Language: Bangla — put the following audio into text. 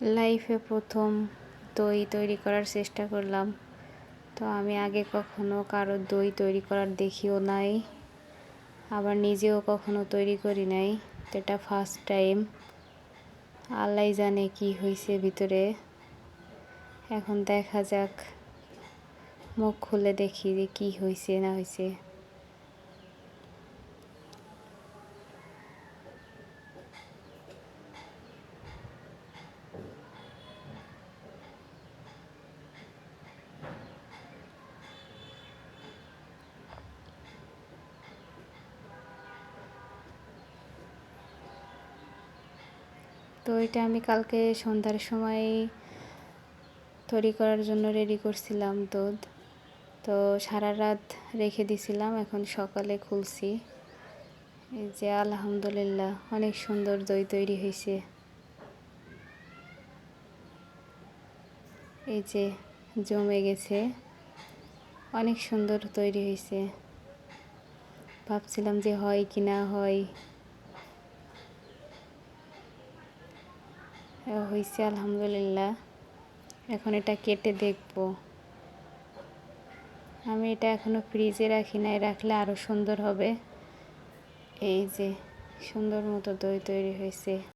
লাইফে প্রথম দই তৈরি করার চেষ্টা করলাম। তো আমি আগে কখনো কারো দই তৈরি করার দেখিও নাই, আবার নিজেও কখনো তৈরি করি নাই। তো এটা ফার্স্ট টাইম। আল্লাহ জানে কি হয়েছে ভিতরে। এখন দেখা যাক, মুখ খুলে দেখি যে কি হয়েছে না হয়েছে। তো এটা আমি কালকে সন্ধ্যার সময় তৈরি করার জন্য রেডি করছিলাম দুধ। তো সারা রাত রেখে দিছিলাম, এখন সকালে খুলছি। এই যে আলহামদুলিল্লাহ অনেক সুন্দর দই তৈরি হয়েছে। এই যে জমে গেছে, অনেক সুন্দর তৈরি হয়েছে। ভাবছিলাম যে হয় কি না হয়, হয়েছে আলহামদুলিল্লাহ। এখন এটা কেটে দেখব। আমি এটা এখনো ফ্রিজে রাখি নাই, রাখলে আরও সুন্দর হবে। এই যে সুন্দর মতো দই তৈরি হয়েছে।